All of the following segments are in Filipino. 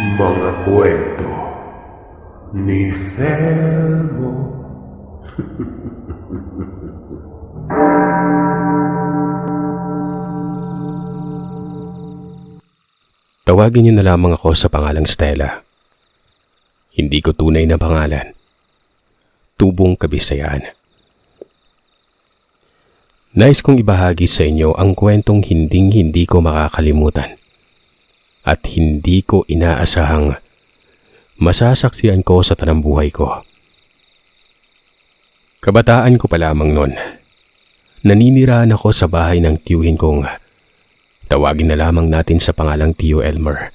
Mga kwento ni Felmo. Tawagin niyo na lamang ako sa pangalang Stella. Hindi ko tunay na pangalan. Tubong Kabisayaan. Nais kong ibahagi sa inyo ang kwentong hinding-hindi ko makakalimutan at hindi ko inaasahang masasaksihan ko sa tanang buhay ko. Kabataan ko pa lamang noon. Naninirahan ako sa bahay ng tiyuhin kong tawagin na lamang natin sa pangalang Tiyo Elmer.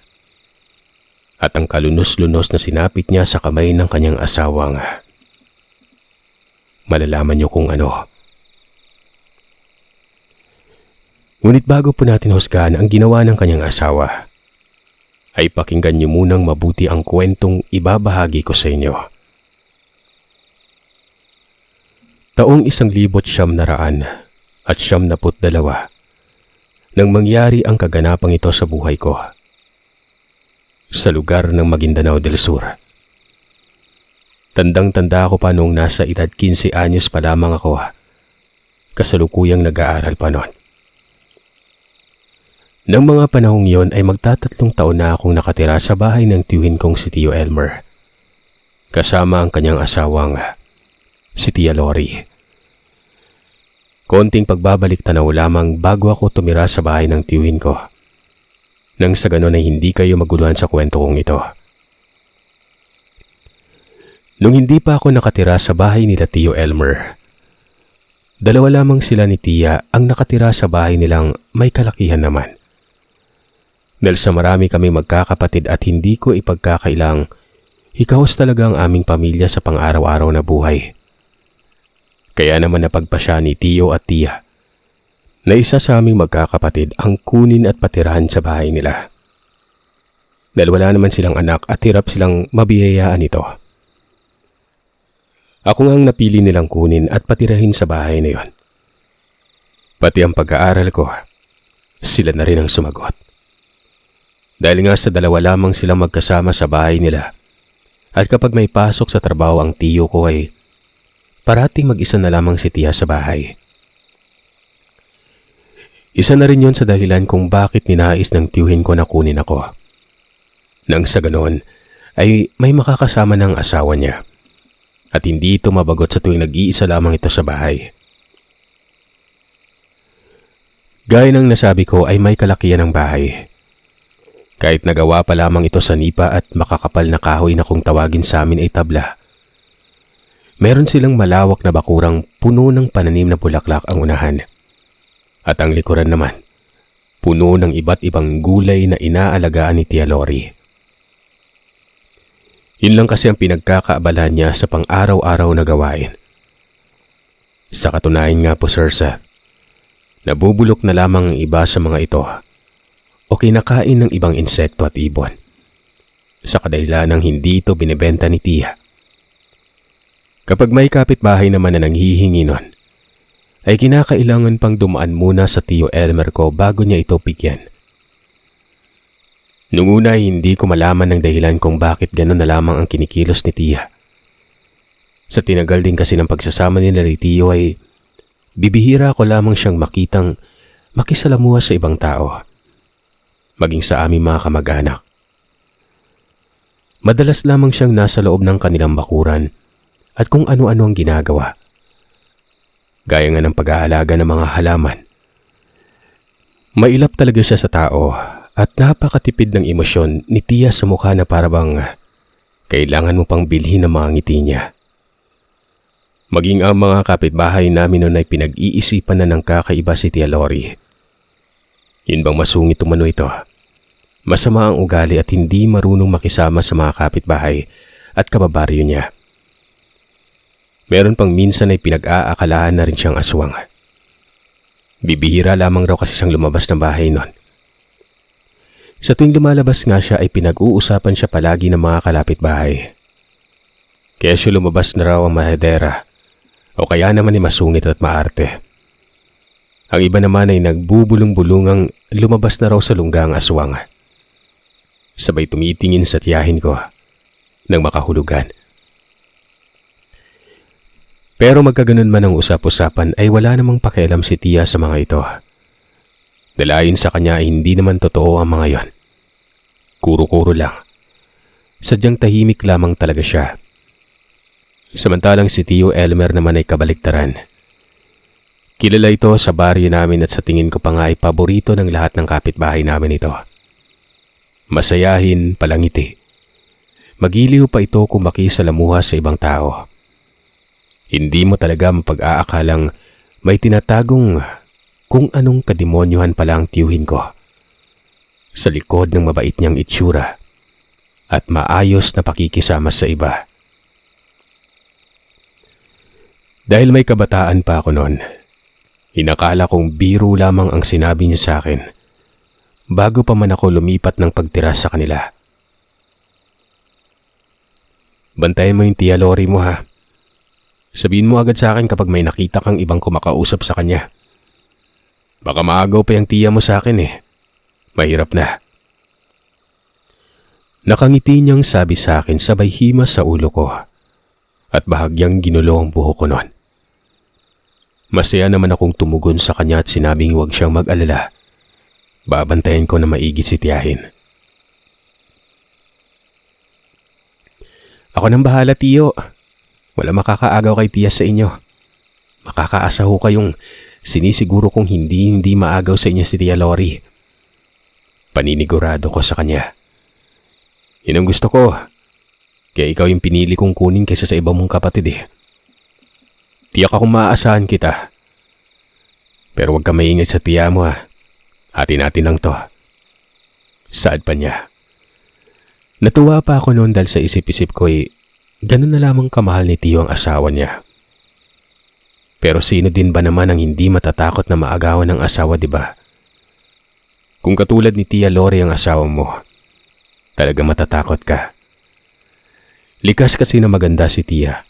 At ang kalunos-lunos na sinapit niya sa kamay ng kanyang asawang malalaman niyo kung ano. Ngunit bago po natin husgahan ang ginawa ng kanyang asawa, ay pakinggan niyo munang mabuti ang kwentong ibabahagi ko sa inyo. Taong 1992 nang mangyari ang kaganapang ito sa buhay ko, sa lugar ng Maguindanao del Sur. Tandang-tanda ako pa noong nasa edad 15 anyos pa lamang ako, kasalukuyang nag-aaral pa noon. Nang mga panahong yon ay magtatatlong taon na akong nakatira sa bahay ng tiyuhin kong si Tiyo Elmer, kasama ang kanyang asawang si Tia Lori. Konting pagbabalik tanaw lamang bago ako tumira sa bahay ng tiyuhin ko, nang sa ganon ay hindi kayo maguluhan sa kwento kong ito. Nung hindi pa ako nakatira sa bahay nila Tiyo Elmer, dalawa lamang sila ni Tia ang nakatira sa bahay nilang may kalakihan naman. Dahil sa marami kami magkakapatid at hindi ko ipagkakailang hikahos talaga ang aming pamilya sa pang-araw-araw na buhay. Kaya naman napagpasya ni Tiyo at Tia na isa sa aming magkakapatid ang kunin at patirahan sa bahay nila. Dahil wala naman silang anak at hirap silang mabiyayaan ito. Ako nga ang napili nilang kunin at patirahin sa bahay na yon. Pati ang pag-aaral ko, sila na rin ang sumagot. Dahil nga sa dalawa lamang silang magkasama sa bahay nila at kapag may pasok sa trabaho ang tiyo ko ay parating mag-isa na lamang si Tia sa bahay. Isa na rin yon sa dahilan kung bakit ninais ng tiyuhin ko na kunin ako. Nang sa ganon ay may makakasama ng asawa niya at hindi ito mabagot sa tuwing nag-iisa lamang ito sa bahay. Gaya ng nasabi ko ay may kalakihan ng bahay. Kahit nagawa pa lamang ito sa nipa at makakapal na kahoy na kung tawagin sa amin ay tabla, meron silang malawak na bakurang puno ng pananim na bulaklak ang unahan. At ang likuran naman, puno ng iba't ibang gulay na inaalagaan ni Tia Lori. Yun lang kasi ang pinagkakaabalahan niya sa pang-araw-araw na gawain. Sa katunayan nga po Sir Seth, nabubulok na lamang ang iba sa mga ito o kinakain ng ibang insekto at ibon, sa kadahilan ng hindi ito binibenta ni Tia. Kapag may kapitbahay naman na nanghihingi nun, ay kinakailangan pang dumaan muna sa Tiyo Elmer ko bago niya ito bigyan. Nung una ay hindi ko malaman ng dahilan kung bakit gano'n na lamang ang kinikilos ni Tia. Sa tinagal din kasi ng pagsasama nila ni Tiyo ay bibihira ko lamang siyang makitang makisalamuha sa ibang tao, maging sa aming mga kamag-anak. Madalas lamang siyang nasa loob ng kanilang bakuran at kung ano-ano ang ginagawa. Gaya nga ng pag-aalaga ng mga halaman. Mailap talaga siya sa tao at napakatipid ng emosyon ni Tia sa mukha na parabang kailangan mo pang bilhin ang mga ngiti niya. Maging ang mga kapitbahay namin noon ay pinag-iisipan na ng kakaiba si Tia Lori. Yun bang masungit umano ito? Masama ang ugali at hindi marunong makisama sa mga kapitbahay at kababaryo niya. Meron pang minsan ay pinag-aakalaan na rin siyang aswang. Bibihira lamang raw kasi siyang lumabas ng bahay noon. Sa tuwing lumalabas nga siya ay pinag-uusapan siya palagi ng mga kalapitbahay. Kaya siya lumabas na raw ang mahedera o kaya naman ay masungit at maarte. Ang iba naman ay nagbubulong-bulungang lumabas na raw sa lungga ang aswang. Sabay tumitingin sa tiyahin ko nang makahulugan. Pero magkaganon man ang usap-usapan ay wala namang pakialam si tiya sa mga ito. Dalayon sa kanya ay hindi naman totoo ang mga yon. Kuro-kuro lang. Sadyang tahimik lamang talaga siya. Samantalang si Tio Elmer naman ay kabaliktaran. Kilala ito sa baryo namin at sa tingin ko pa nga ay paborito ng lahat ng kapitbahay namin ito. Masayahin, palangiti. Magiliw pa ito kung makisalamuha sa ibang tao. Hindi mo talaga mapag-aakalang may tinatagong kung anong kademonyohan pala ang tiyuhin ko sa likod ng mabait niyang itsura at maayos na pakikisama sa iba. Dahil may kabataan pa ako noon, inakala kong biro lamang ang sinabi niya sa akin bago pa man ako lumipat ng pagtira sa kanila. Bantayan mo yung Tia Lori mo ha. Sabihin mo agad sa akin kapag may nakita kang ibang kumakausap sa kanya. Baka maagaw pa yung tiya mo sa akin eh. Mahirap na. Nakangiti niyang sabi sa akin sabay himas sa ulo ko at bahagyang ginulo ang buhok ko noon. Masaya naman akong tumugon sa kanya at sinabing huwag siyang mag-alala. Babantayan ko na maigi si tiyahin. Ako nang bahala, Tiyo. Wala makakaagaw kay tiya sa inyo. Makakaasa ho kayong sinisiguro kong hindi maagaw sa inyo si Tia Lori. Paninigurado ko sa kanya. Yun ang gusto ko. Kaya ikaw yung pinili kong kunin kaysa sa iba mong kapatid eh. Tiyak akong maaasahan kita. Pero huwag ka maingay sa tiya mo ha. Atin natin lang to. Saad pa niya. Natuwa pa ako noon dahil sa isip-isip ko ganun na lamang kamahal ni Tiyo ang asawa niya. Pero sino din ba naman ang hindi matatakot na maagawan ng asawa, di ba? Kung katulad ni Tia Lori ang asawa mo, talaga matatakot ka. Likas kasi na maganda si Tia.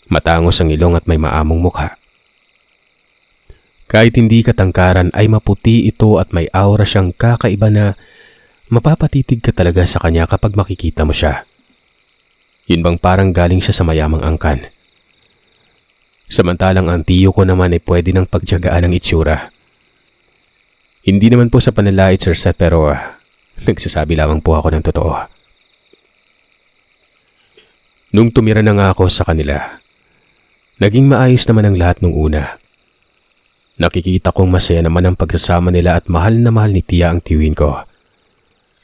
Matangos ang ilong at may maamong mukha. Kahit hindi katangkaran ay maputi ito at may aura siyang kakaiba na mapapatitig ka talaga sa kanya kapag makikita mo siya. Yun bang parang galing siya sa mayamang angkan. Samantalang ang tiyo ko naman ay pwede ng pagtiyagaan ng itsura. Hindi naman po sa panalait, Sir Seth, pero nagsasabi lamang po ako ng totoo. Nung tumira na nga ako sa kanila, naging maayos naman ang lahat nung una. Nakikita kong masaya naman ang pagsasama nila at mahal na mahal ni Tia ang tiyuhin ko.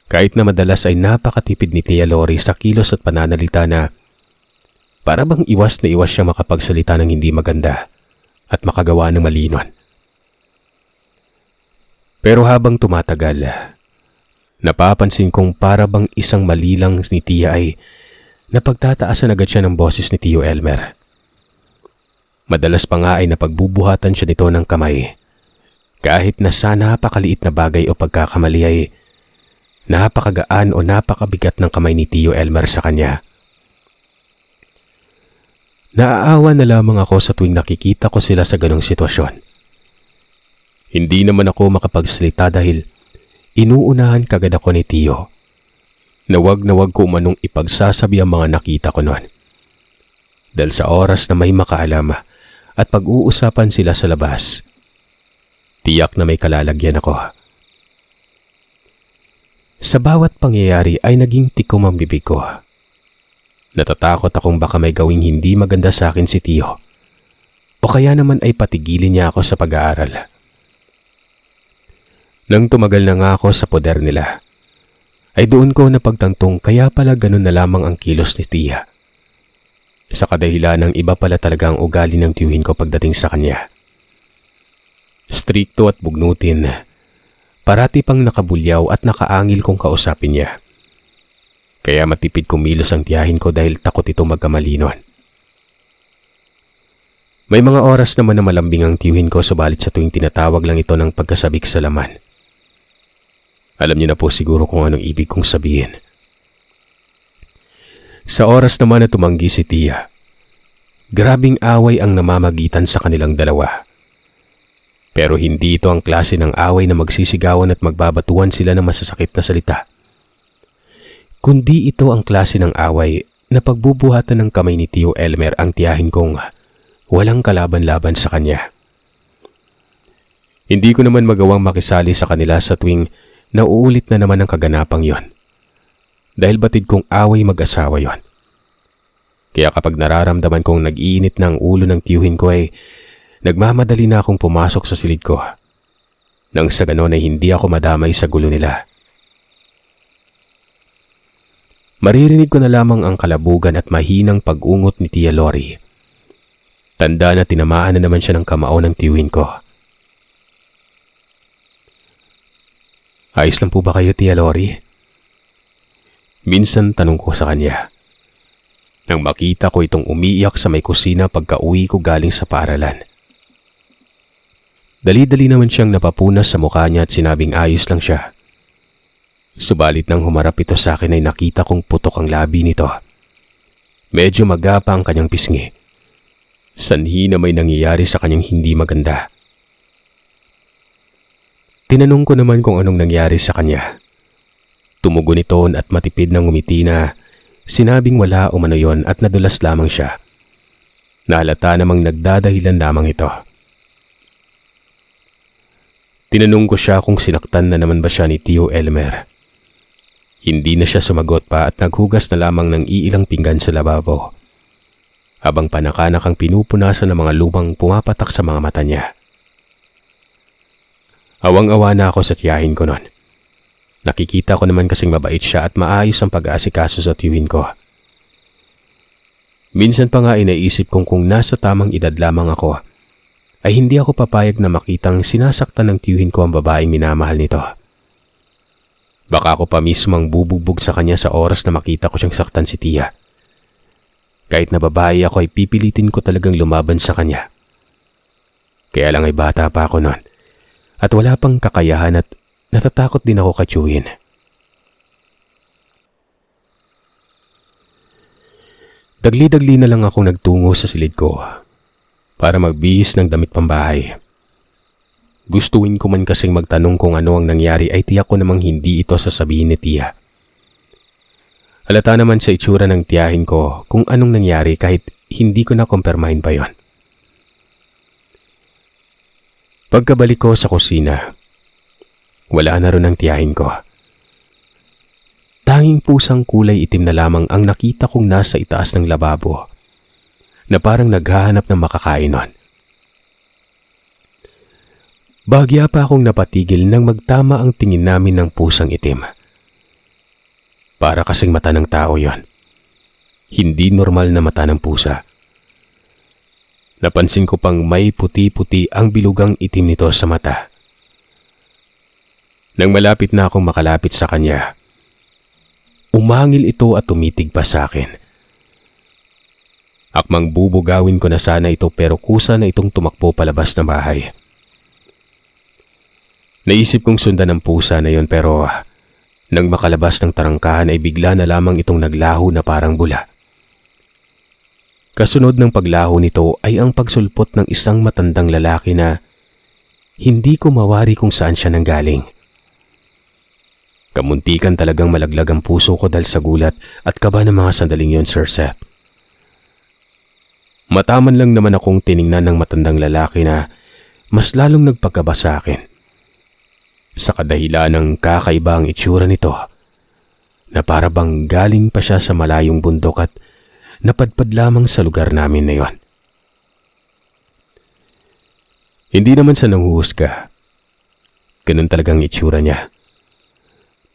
Kahit na madalas ay napakatipid ni Tia Lori sa kilos at pananalita na para bang iwas na iwas siya makapagsalita ng hindi maganda at makagawa ng malinon. Pero habang tumatagal, napapansin kong para bang isang mali lang ni Tia ay napagtataasan agad siya ng boses ni Tio Elmer. Madalas pa nga ay napagbubuhatan siya nito ng kamay. Kahit na sa napakaliit na bagay o pagkakamali ay napakagaan o napakabigat ng kamay ni Tio Elmer sa kanya. Naaawa na lamang ako sa tuwing nakikita ko sila sa ganong sitwasyon. Hindi naman ako makapagsalita dahil inuunahan kagad ako ni Tio. Na wag ko umanong ipagsasabi ang mga nakita ko noon. Dahil sa oras na may makaalam at pag-uusapan sila sa labas, tiyak na may kalalagyan ako. Sa bawat pangyayari ay naging tikom ang bibig ko. Natatakot akong baka may gawing hindi maganda sa akin si Tio. O kaya naman ay patigilin niya ako sa pag-aaral. Nang tumagal na nga ako sa poder nila, ay doon ko napagtantong kaya pala ganun na lamang ang kilos ni Tia. Sa kadahilan ng iba pala talaga ang ugali ng tiyuhin ko pagdating sa kanya. Strikto at bugnutin, parati pang nakabulyaw at nakaangil kong kausapin niya. Kaya matipid kumilos ang tiyahin ko dahil takot ito magkamalinon. May mga oras naman na malambing ang tiyuhin ko subalit sa tuwing tinatawag lang ito ng pagkasabik sa laman. Alam niyo na po siguro kung anong ibig kong sabihin. Sa oras naman na tumanggi si Tia, grabing away ang namamagitan sa kanilang dalawa. Pero hindi ito ang klase ng away na magsisigawan at magbabatuan sila ng masasakit na salita. kundi ito ang klase ng away na pagbubuhatan ng kamay ni Tio Elmer ang tiyahin kong walang kalaban-laban sa kanya. Hindi ko naman magawang makisali sa kanila sa tuwing nauulit na naman ang kaganapang yon. Dahil batid kong away mag-asawa yon. Kaya kapag nararamdaman kong nag-iinit na ang ulo ng tiyuhin ko ay nagmamadali na akong pumasok sa silid ko. Nang sa ganon ay hindi ako madamay sa gulo nila. Maririnig ko na lamang ang kalabugan at mahinang pag-ungot ni Tia Lori. Tanda na tinamaan na naman siya ng kamao ng tiyuhin ko. Ayos lang po ba kayo, Tia Lori? Minsan tanong ko sa kanya. Nang makita ko itong umiiyak sa may kusina pagka-uwi ko galing sa paaralan. Dali-dali naman siyang napapunas sa mukha niya at sinabing ayos lang siya. Subalit nang humarap ito sa akin ay nakita kong putok ang labi nito. Medyo magapa ang kanyang pisngi. Sanhi na may nangyayari sa kanyang hindi maganda. Tinanong ko naman kung anong nangyari sa kanya. Tumugon ito at matipid ng ngumiti na sinabing wala umano yon at nadulas lamang siya. Nahalata namang nagdadahilan lamang ito. Tinanong ko siya kung sinaktan na naman ba siya ni Tio Elmer. Hindi na siya sumagot pa at naghugas na lamang ng iilang pinggan sa lababo. Habang panakanak ang pinupunasan ng mga lumang pumapatak sa mga mata niya. Awang-awa na ako sa tiyahin ko noon. Nakikita ko naman kasing mabait siya at maayos ang pag-aasikaso sa tiyuhin ko. Minsan pa nga inaisip kong kung nasa tamang edad lamang ako, ay hindi ako papayag na makitang sinasaktan ng tiyuhin ko ang babaeng minamahal nito. Baka ako pa mismo ang bubugbog sa kanya sa oras na makita ko siyang saktan si Tia. Kahit na babae ako ay pipilitin ko talagang lumaban sa kanya. Kaya lang ay bata pa ako noon. At wala pang kakayahan at natatakot din ako katyuhin. Dagli-dagli na lang akong nagtungo sa silid ko para magbihis ng damit pambahay. Gustuin ko man kasing magtanong kung ano ang nangyari ay tiyak ko namang hindi ito sasabihin ni Tia. Halata naman sa itsura ng tiyahin ko kung anong nangyari kahit hindi ko na kumpirmahin pa yon. Pagkabalik ko sa kusina, wala na rin ang tiyahin ko. Tanging pusang kulay itim na lamang ang nakita kong nasa itaas ng lababo na parang naghahanap ng makakain nun. Bahagya pa akong napatigil nang magtama ang tingin namin ng pusang itim. Para kasing mata ng tao yon. Hindi normal na mata ng pusa. Napansin ko pang may puti-puti ang bilugang itim nito sa mata. Nang malapit na akong makalapit sa kanya, umangil ito at tumitig pa sa akin. Akmang bubugawin ko na sana ito pero kusa na itong tumakbo palabas ng bahay. Naisip kong sundan ang pusa na yon pero nang makalabas ng tarangkahan ay bigla na lamang itong naglaho na parang bula. Kasunod ng paglaho nito ay ang pagsulpot ng isang matandang lalaki na hindi ko mawari kung saan siya nanggaling. Kamuntikan talagang malaglag ang puso ko dahil sa gulat at kaba ng mga sandaling yon, Sir Seth. Mataman lang naman akong tiningnan ng matandang lalaki na mas lalong nagpagkaba sa akin. Sa kadahilan ng kakaiba ang itsura nito na para bang galing pa siya sa malayong bundok at napadpad lamang sa lugar namin na yon. Hindi naman sa nanghuhusga. Ganun talagang itsura niya.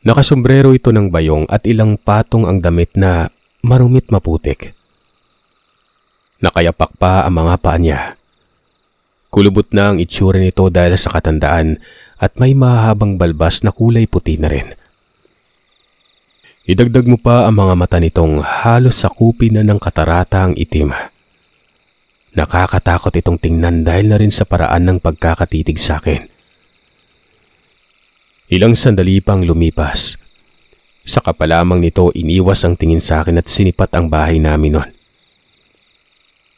Nakasombrero ito ng bayong at ilang patong ang damit na marumit maputik. Nakayapak pa ang mga paa niya. Kulubot na ang itsura nito dahil sa katandaan at may mahabang balbas na kulay puti na rin. Idagdag mo pa ang mga mata nitong halos sakupin na ng katarata ang itim. Nakakatakot itong tingnan dahil na rin sa paraan ng pagkakatitig sa akin. Ilang sandali pang lumipas. Saka pa lamang nito iniwas ang tingin sa akin at sinipat ang bahay namin noon.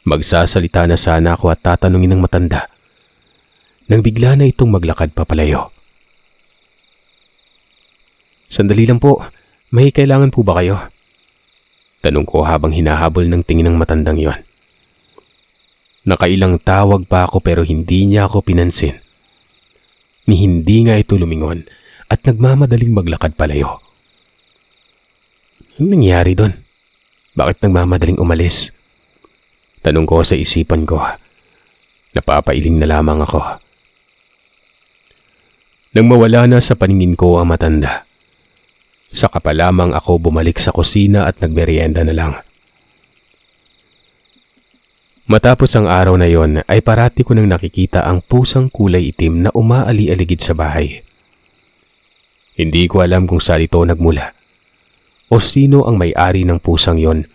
Magsasalita na sana ako at tatanungin ng matanda nang bigla na itong maglakad papalayo. Sandali lang po, May kailangan po ba kayo? Tanong ko habang hinahabol ng tingin ng matandang yon. Nakailang tawag pa ako pero hindi niya ako pinansin. Ni hindi nga ito lumingon at nagmamadaling maglakad palayo. Anong nangyari doon? Bakit nagmamadaling umalis? Tanong ko sa isipan ko. Napapailing na lamang ako. Nang mawala na sa paningin ko ang matanda, saka pa lamang ako bumalik sa kusina at nagmerienda na lang. Matapos ang araw na yon ay parati ko nang nakikita ang pusang kulay itim na umaali-aligid sa bahay. Hindi ko alam kung saan ito nagmula o sino ang may-ari ng pusang yon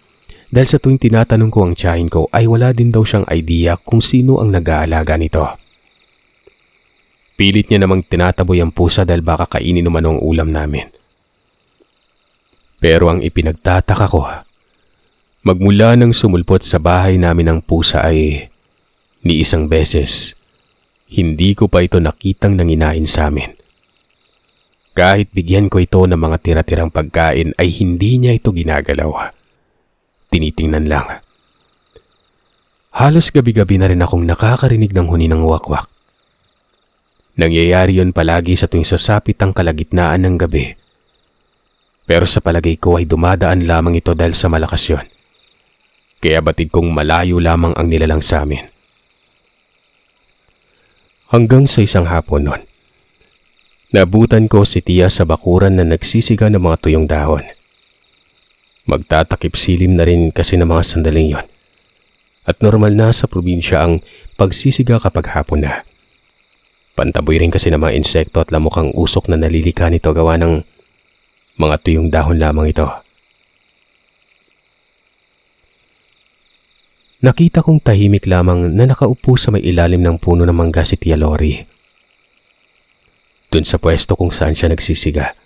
dahil sa tuwing tinatanong ko ang tiyahin ko ay wala din daw siyang idea kung sino ang nag-aalaga nito. Pilit niya namang tinataboy ang pusa dahil baka kainin naman ang ulam namin. Pero ang ipinagtataka ko, magmula nang sumulpot sa bahay namin ang pusa ay ni isang beses, hindi ko pa ito nakitang nanginain sa amin. Kahit bigyan ko ito ng mga tira-tirang pagkain ay hindi niya ito ginagalaw. Tinitingnan lang. Halos gabi-gabi na rin akong nakakarinig ng huni ng wakwak. Nangyayari yon palagi sa tuwing sasapit ang kalagitnaan ng gabi. Pero sa palagay ko ay dumadaan lamang ito dahil sa malakas yon. Kaya batid kong malayo lamang ang nilalang sa amin. Hanggang sa isang hapon nun, nabutan ko si Tia sa bakuran na nagsisiga ng mga tuyong dahon. Magtatakip silim na rin kasi ng mga sandaling yon. At normal na sa probinsya ang pagsisiga kapag hapon na. Pantaboy rin kasi ng mga insekto at lamok ang usok na nalilika nito gawa ng mga tuyong dahon lamang ito. Nakita kong tahimik lamang na nakaupo sa may ilalim ng puno ng mangga si Tia Lori. Dun sa pwesto kung saan siya nagsisiga.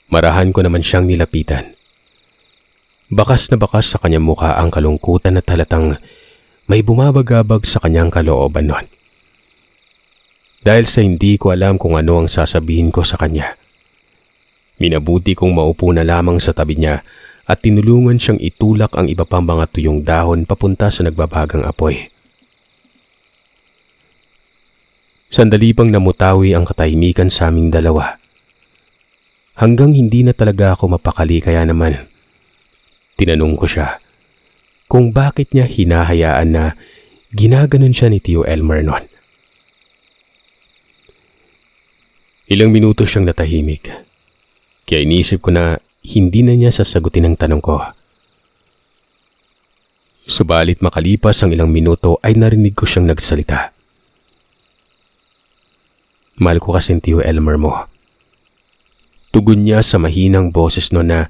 Marahan ko naman siyang nilapitan. Bakas na bakas sa kanyang mukha ang kalungkutan at halatang may bumabagabag sa kanyang kalooban nun. Dahil sa hindi ko alam kung ano ang sasabihin ko sa kanya, minabuti kong maupo na lamang sa tabi niya at tinulungan siyang itulak ang iba pang mga tuyong dahon papunta sa nagbabagang apoy. Sandali pang namutawi ang katahimikan sa aming dalawa. Hanggang hindi na talaga ako mapakali kaya naman, tinanong ko siya kung bakit niya hinahayaan na ginaganon siya ni Tio Elmer noon. Ilang minuto siyang natahimik, kaya inisip ko na hindi na niya sasagutin ang tanong ko. Subalit makalipas ang ilang minuto ay narinig ko siyang nagsalita. Mahal ko kasi Tio Elmer mo. Tugon niya sa mahinang boses no na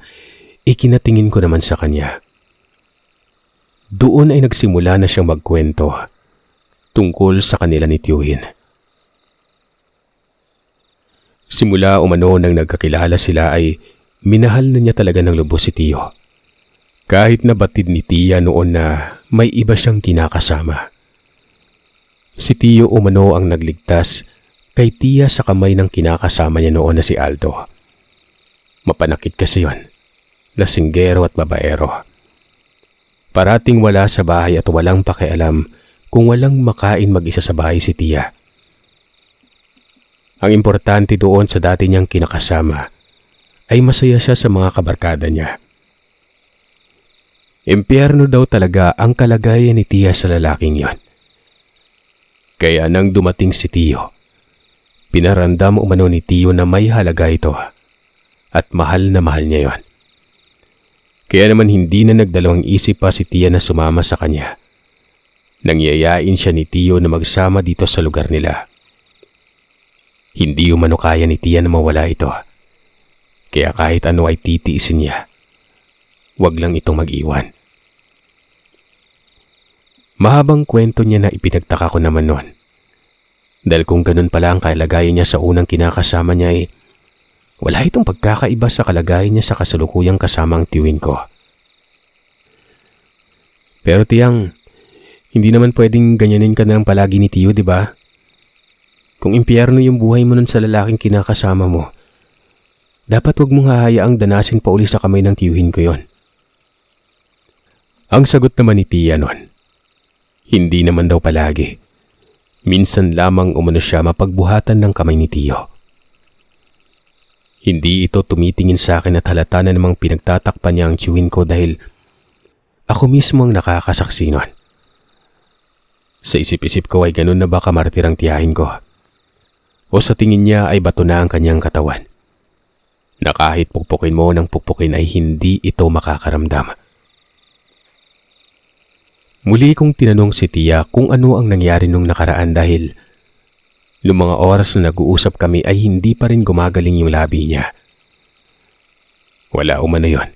ikinatingin ko naman sa kanya. Doon ay nagsimula na siyang magkwento tungkol sa kanila ni Tiyuhin. Simula umano nang nagkakilala sila ay minahal na niya talaga ng lubos si Tio. Kahit na batid ni Tia noon na may iba siyang kinakasama. Si Tio umano ang nagligtas kay Tia sa kamay ng kinakasama niya noon na si Aldo. Mapanakit kasi yon, lasinggero at babaero. Parating wala sa bahay at walang pakialam kung walang makain mag-isa sa bahay si Tia. Ang importante doon sa dati niyang kinakasama ay masaya siya sa mga kabarkada niya. Impyerno daw talaga ang kalagayan ni Tia sa lalaking yon. Kaya nang dumating si Tio, pinaramdam umano ni Tio na may halaga ito at mahal na mahal niya yon. Kaya naman hindi na nagdalawang isip pa si Tia na sumama sa kanya. Nangyayain siya ni Tio na magsama dito sa lugar nila. Hindi umano kaya ni Tia na mawala ito. Kaya kahit ano ay titiisin niya. Huwag lang itong mag-iwan. Mahabang kwento niya na ipinagtaka ko naman noon. Dahil kung ganun pala ang kalagayan niya sa unang kinakasama niya ay wala itong pagkakaiba sa kalagayan niya sa kasalukuyang kasama ang tiyuhin ko. Pero Tiyang, hindi naman pwedeng ganyanin ka na lang palagi ni Tio, di ba? Kung impyerno yung buhay mo nun sa lalaking kinakasama mo, dapat wag mong hahayaang danasin pa uli sa kamay ng tiyuhin ko yon. Ang sagot naman ni Tia nun, hindi naman daw palagi. Minsan lamang umano siya mapagbuhatan ng kamay ni Tiyo. Hindi ito tumitingin sa akin at halata na namang pinagtatakpan niya ang tiyuhin ko dahil ako mismo ang nakakasaksi nun. Sa isip-isip ko ay ganun na ba kamartir ang tiyahin ko? O sa tingin niya ay bato na ang kanyang katawan? Na kahit pukpukin mo ng pukpukin ay hindi ito makakaramdam. Muli kong tinanong si Tia kung ano ang nangyari nung nakaraan dahil noong mga oras na nag-uusap kami ay hindi pa rin gumagaling yung labi niya. Wala umano yon.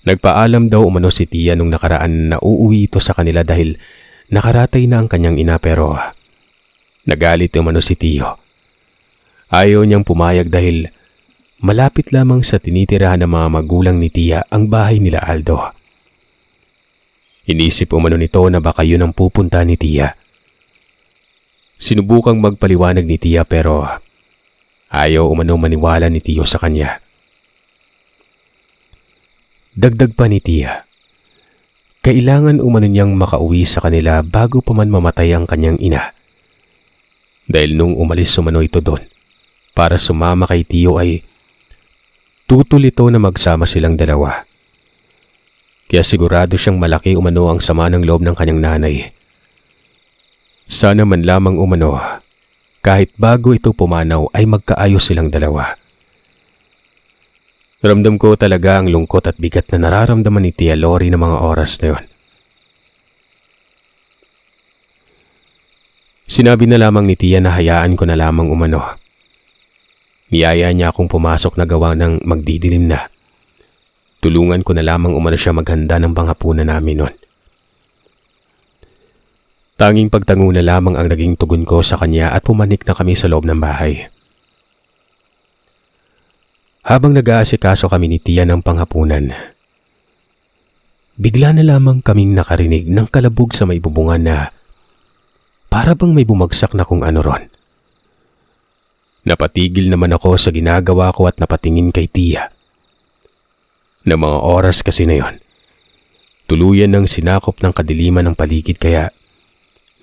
Nagpaalam daw umano si Tia nung nakaraan na uuwi ito sa kanila dahil nakaratay na ang kanyang ina pero nagalit umano si Tiyo. Ayaw niyang pumayag dahil malapit lamang sa tinitirahan ng mga magulang ni Tia ang bahay nila Aldo. Inisip umano nito na baka yun ang pupunta ni Tia. Sinubukang magpaliwanag ni Tia pero ayaw umano maniwala ni Tiyo sa kanya. Dagdag pa ni Tia, kailangan umano niyang makauwi sa kanila bago pa man mamatay ang kanyang ina. Dahil nung umalis umano ito doon para sumama kay Tiyo ay tutol ito na magsama silang dalawa. Kaya sigurado siyang malaki umano ang sama ng loob ng kanyang nanay. Sana man lamang umano, kahit bago ito pumanaw ay magkaayos silang dalawa. Ramdam ko talaga ang lungkot at bigat na nararamdaman ni Tia Lori ng mga oras na yon. Sinabi na lamang ni Tia na hayaan ko na lamang umano. Niyaya niya akong pumasok na gawa ng magdidilim na. Tulungan ko na lamang umano siya maghanda ng panghapunan namin nun. Tanging pagtango na lamang ang naging tugon ko sa kanya at pumanik na kami sa loob ng bahay. Habang nag-aasikaso kami ni Tia ng panghapunan, bigla na lamang kaming nakarinig ng kalabog sa may bubungan na para bang may bumagsak na kung ano ron. Napatigil naman ako sa ginagawa ko at napatingin kay Tia. Na mga oras kasi na yon, tuluyan ng sinakop ng kadiliman ng paligid kaya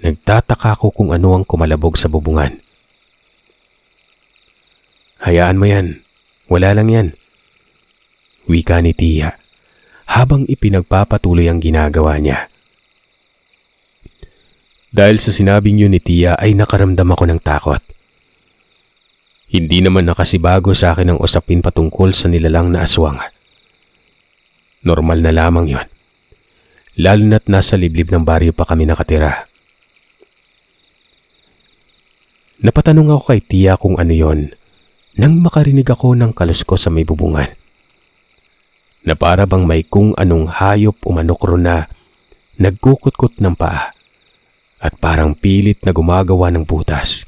nagtataka ko kung ano ang kumalabog sa bubungan. Hayaan mo yan, wala lang yan, wika ni Tia habang ipinagpapatuloy ang ginagawa niya. Dahil sa sinabing yun ni Tia ay nakaramdam ako ng takot. Hindi naman nakasibago sa akin ang usapin patungkol sa nilalang na aswang. Normal na lamang yon, lalo na't nasa liblib ng baryo pa kami nakatira. Napatanong ako kay Tia kung ano yon nang makarinig ako ng kaluskos sa may bubungan. Na para bang may kung anong hayop umanok ron na nagkukutkot ng paa at parang pilit na gumagawa ng butas.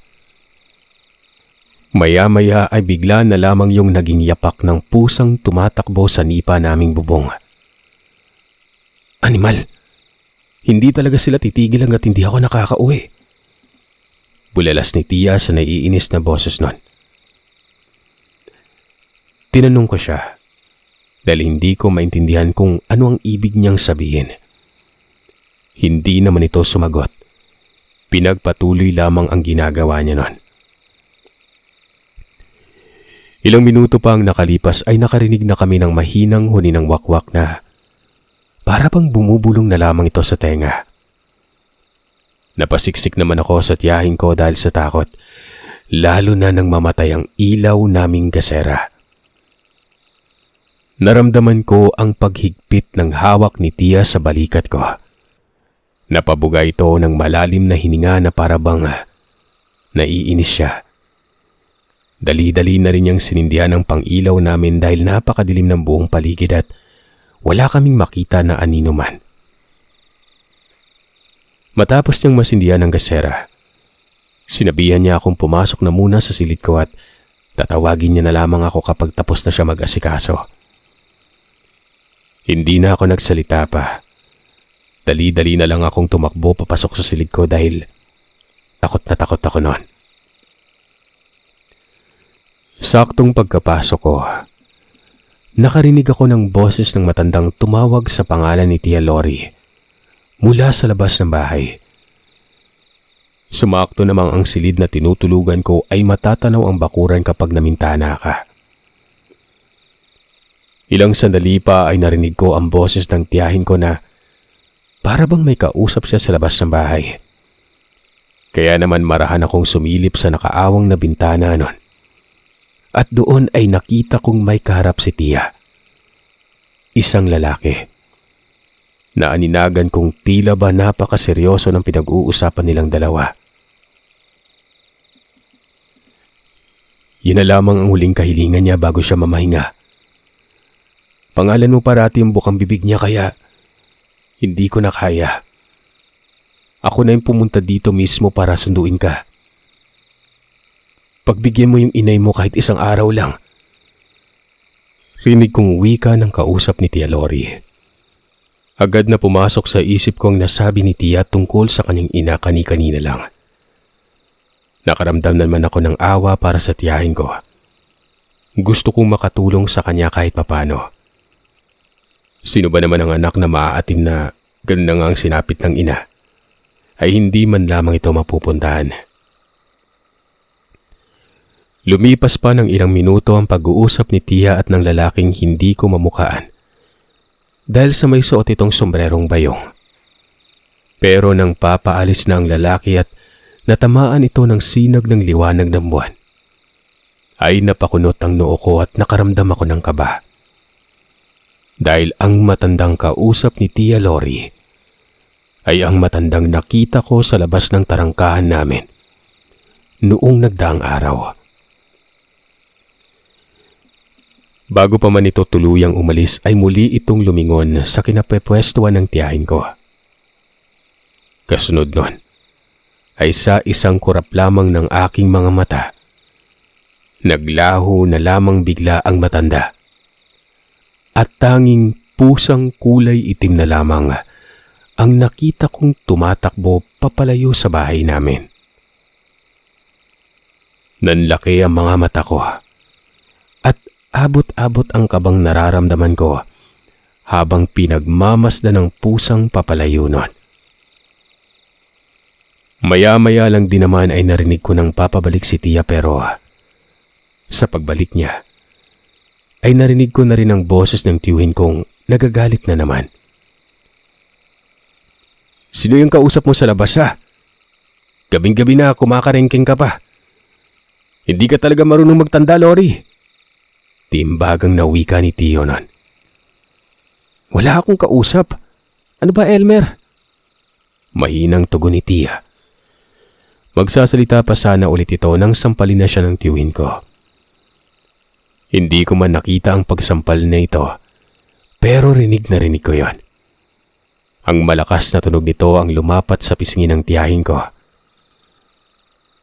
Maya-maya ay bigla na lamang yung naging yapak ng pusang tumatakbo sa nipa naming bubong. Animal! Hindi talaga sila titigil hanggat hindi ako nakakauwi. Bulalas ni Tia sa naiinis na boses nun. Tinanong ko siya dahil hindi ko maintindihan kung ano ang ibig niyang sabihin. Hindi naman ito sumagot. Pinagpatuloy lamang ang ginagawa niya nun. Ilang minuto pa ang nakalipas ay nakarinig na kami ng mahinang huni ng wakwak na para bang bumubulong na lamang ito sa tenga. Napasiksik naman ako sa tiyahin ko dahil sa takot, lalo na nang mamatay ang ilaw naming gasera. Naramdaman ko ang paghigpit ng hawak ni Tia sa balikat ko. Napabuga ito ng malalim na hininga na para bang naiinis siya. Dali-dali na rin niyang sinindihan ang pang-ilaw namin dahil napakadilim ng buong paligid at wala kaming makita na anino man. Matapos niyang masindihan ang gasera, sinabihan niya akong pumasok na muna sa silid ko at tatawagin niya na lamang ako kapag tapos na siya mag-asikaso. Hindi na ako nagsalita pa. Dali-dali na lang akong tumakbo papasok sa silid ko dahil takot na takot ako noon. Saktong pagkapasok ko, nakarinig ako ng boses ng matandang tumawag sa pangalan ni Tia Lori mula sa labas ng bahay. Sumakto namang ang silid na tinutulugan ko ay matatanaw ang bakuran kapag namintana ka. Ilang sandali pa ay narinig ko ang boses ng tiyahin ko na para bang may kausap siya sa labas ng bahay. Kaya naman marahan akong sumilip sa nakaawang na bintana nun. At doon ay nakita kong may kaharap si Tia. Isang lalaki. Naaninagan kong tila ba napakaseryoso ng pinag-uusapan nilang dalawa. Yun na lamang ang huling kahilingan niya bago siya mamahinga. Pangalan mo parati ang bukang bibig niya kaya hindi ko na kaya. Ako na yung pumunta dito mismo para sunduin ka. Pagbigyan mo yung inay mo kahit isang araw lang. Rinig kong wika ng kausap ni Tia Lori. Agad na pumasok sa isip ko ang nasabi ni Tia tungkol sa kanyang ina kani-kanina lang. Nakaramdam naman ako ng awa para sa tiyahin ko. Gusto kong makatulong sa kanya kahit papano. Sino ba naman ang anak na maaatim na ganun na nga ang sinapit ng ina ay hindi man lamang ito mapupuntahan. Lumipas pa ng ilang minuto ang pag-uusap ni Tia at ng lalaking hindi ko mamukaan dahil sa may suot itong sombrerong bayong. Pero nang papaalis na ang lalaki at natamaan ito ng sinag ng liwanag ng buwan, ay napakunot ang noo ko at nakaramdam ako ng kaba. Dahil ang matandang kausap ni Tia Lori ay ang matandang nakita ko sa labas ng tarangkahan namin noong nagdaang araw. Bago pa man ito tuluyang umalis ay muli itong lumingon sa kinapepwestuhan ng tiyahin ko. Kasunod nun ay sa isang kurap lamang ng aking mga mata, naglaho na lamang bigla ang matanda. At tanging pusang kulay itim na lamang ang nakita kong tumatakbo papalayo sa bahay namin. Nanlaki ang mga mata ko at abot-abot ang kabang nararamdaman ko habang pinagmamasdan ng pusang papalayo nun. Maya-maya lang din naman ay narinig ko ng papabalik si Tia pero sa pagbalik niya ay narinig ko na rin ang boses ng tiyuhin kong nagagalit na naman. Sino yung kausap mo sa labas ha? Gabing-gabi na kumakarengking ka pa. Hindi ka talaga marunong magtanda, Lori. Timbagang nawika ni Tio nun. Wala akong kausap. Ano ba, Elmer? Mahinang tugon ni Tia. Magsasalita pa sana ulit ito nang sampalin na siya ng tiyuhin ko. Hindi ko man nakita ang pagsampal na ito, pero rinig na rinig ko yon. Ang malakas na tunog nito ang lumapat sa pisngi ng tiyahin ko.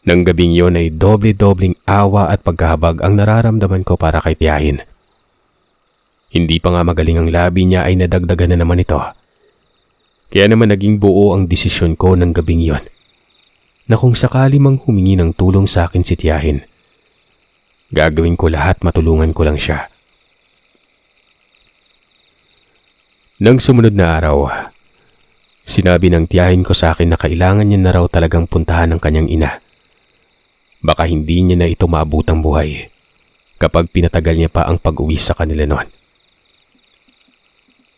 Nang gabing yon ay doble-dobling awa at pagkahabag ang nararamdaman ko para kay tiyahin. Hindi pa nga magaling ang labi niya ay nadagdagan na naman ito. Kaya naman naging buo ang desisyon ko ng gabing yon, na kung sakali mang humingi ng tulong sa akin si tiyahin, gagawin ko lahat matulungan ko lang siya. Nang sumunod na araw, sinabi ng tiyahin ko sa akin na kailangan niya na raw talagang puntahan ng kanyang ina. Baka hindi niya na ito maabutang buhay kapag pinatagal niya pa ang pag-uwi sa kanila noon.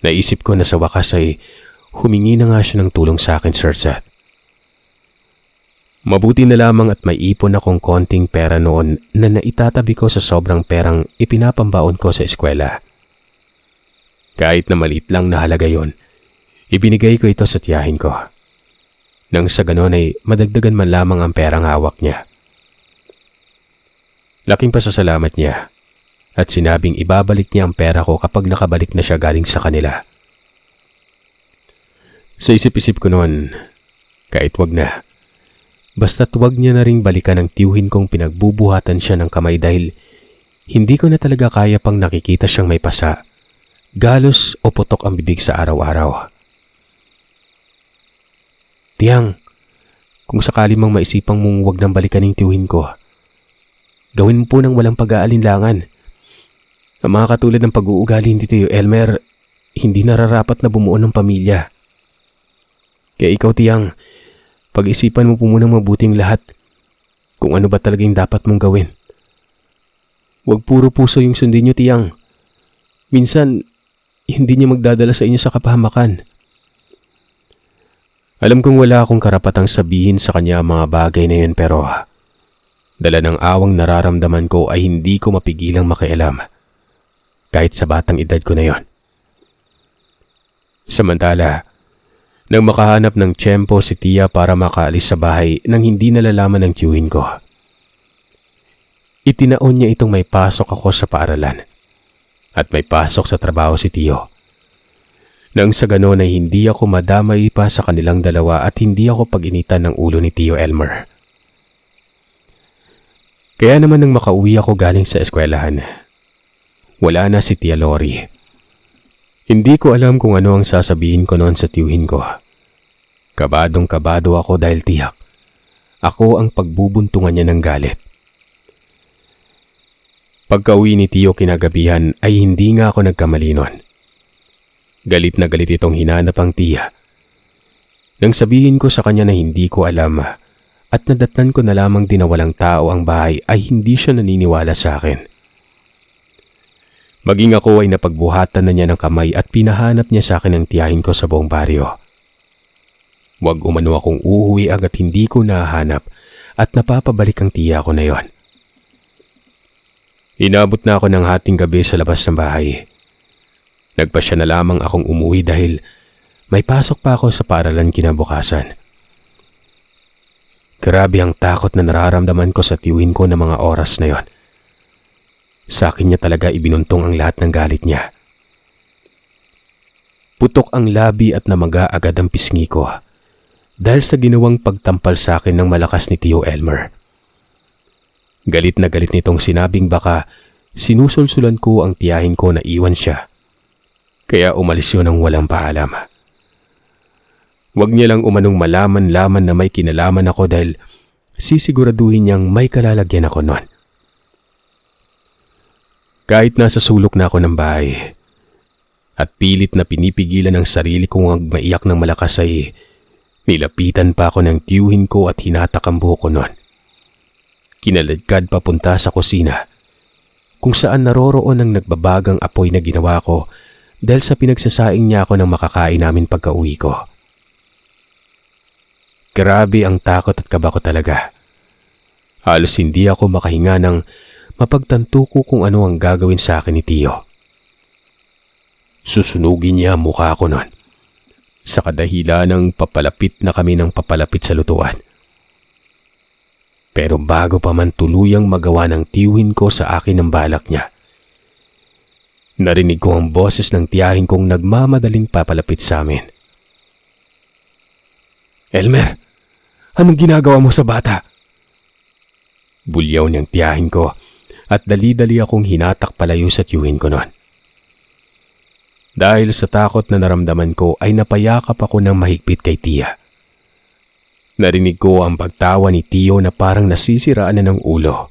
Naisip ko na sa wakas ay humingi na nga siya ng tulong sa akin, Sir Seth. Mabuti na lamang at may ipon akong konting pera noon na naitatabi ko sa sobrang perang ipinapambaon ko sa eskwela. Kahit na maliit lang na halaga yon, ibinigay ko ito sa tiyahin ko. Nang sa ganon ay madagdagan man lamang ang perang hawak niya. Laking pasasalamat niya at sinabing ibabalik niya ang pera ko kapag nakabalik na siya galing sa kanila. Sa isip-isip ko noon, kahit wag na, basta't wag niya na ring balikan ang tiyuhin kong pinagbubuhatan siya ng kamay dahil hindi ko na talaga kaya pang nakikita siyang may pasa, galos o putok ang bibig sa araw-araw. Tiyang, kung sakali mang maisipang mong wag nang balikan ng tiyuhin ko, gawin mo po ng walang pag-aalinlangan. Ang mga katulad ng pag-uugali ni Tio Elmer, hindi nararapat na bumuo ng pamilya. Kaya ikaw, Tiyang, pag-isipan mo po munang mabuting lahat kung ano ba talagang dapat mong gawin. Huwag puro puso yung sundin niyo, Tiyang. Minsan, hindi niya magdadala sa inyo sa kapahamakan. Alam kong wala akong karapatang sabihin sa kanya ang mga bagay na yun, pero dala ng awang nararamdaman ko ay hindi ko mapigilang makialam kahit sa batang edad ko na yon. Samantala, nang makahanap ng tiyempo si Tia para makaalis sa bahay nang hindi nalalaman ng tiyuhin ko, itinaon niya itong may pasok ako sa paaralan at may pasok sa trabaho si Tio. Nang sa ganon ay hindi ako madamay pa sa kanilang dalawa at hindi ako pag-initan ng ulo ni Tio Elmer. Kaya naman nang makauwi ako galing sa eskwelahan, wala na si Tia Lori. Hindi ko alam kung ano ang sasabihin ko noon sa tiyuhin ko. Kabadong-kabado ako dahil tiyak ako ang pagbubuntungan niya ng galit. Pagka-uwi ni Tio kinagabihan ay hindi nga ako nagkamali noon. Galit na galit itong hinanap ang Tia. Nang sabihin ko sa kanya na hindi ko alam at nadatnan ko na lamang din na walang tao ang bahay ay hindi siya naniniwala sa akin. Maging ako ay napagbuhatan na niya ng kamay at pinahanap niya sa akin ang tiyahin ko sa buong baryo. Huwag umano akong uuwi agad hindi ko nahanap at napapabalik ang tiya ko na yon. Inabot na ako ng hating gabi sa labas ng bahay. Nagpasya na lamang akong umuwi dahil may pasok pa ako sa paaralan kinabukasan. Grabe ang takot na nararamdaman ko sa tiyuhin ko ng mga oras na yon. Sa akin niya talaga ibinuntong ang lahat ng galit niya. Putok ang labi at namaga agad ang pisngi ko dahil sa ginawang pagtampal sa akin ng malakas ni Tio Elmer. Galit na galit nitong sinabing baka sinusulsulan ko ang tiyahin ko na iwan siya. Kaya umalis yun ng walang paalam. Huwag niya lang umanong malaman-laman na may kinalaman ako dahil sisiguraduhin niyang may kalalagyan ako noon. Kahit nasa sulok na ako ng bahay at pilit na pinipigilan ang sarili kong maiyak ng malakas ay nilapitan pa ako ng tiyuhin ko at hinatak ang buhok ko noon. Kinaladkad papunta sa kusina kung saan naroroon ang nagbabagang apoy na ginawa ko dahil sa pinagsasaing niya ako ng makakain namin pagka-uwi ko. Grabe ang takot at kaba ko talaga. Halos hindi ako makahinga nang mapagtanto ko kung ano ang gagawin sa akin ni Tio. Susunugin niya ang mukha ko noon sa kadahilan ng papalapit na kami ng papalapit sa lutuan. Pero bago pa man tuluyang magawa ng tiyuhin ko sa akin ang balak niya, narinig ko ang boses ng tiyahin kong nagmamadaling papalapit sa amin. "Elmer, anong ginagawa mo sa bata?" Bulyaw niyang tiyahin ko at dali-dali akong hinatak palayo sa tiyuhin ko noon. Dahil sa takot na naramdaman ko ay napayakap ako ng mahigpit kay Tia. Narinig ko ang pagtawa ni Tio na parang nasisiraan na ng ulo.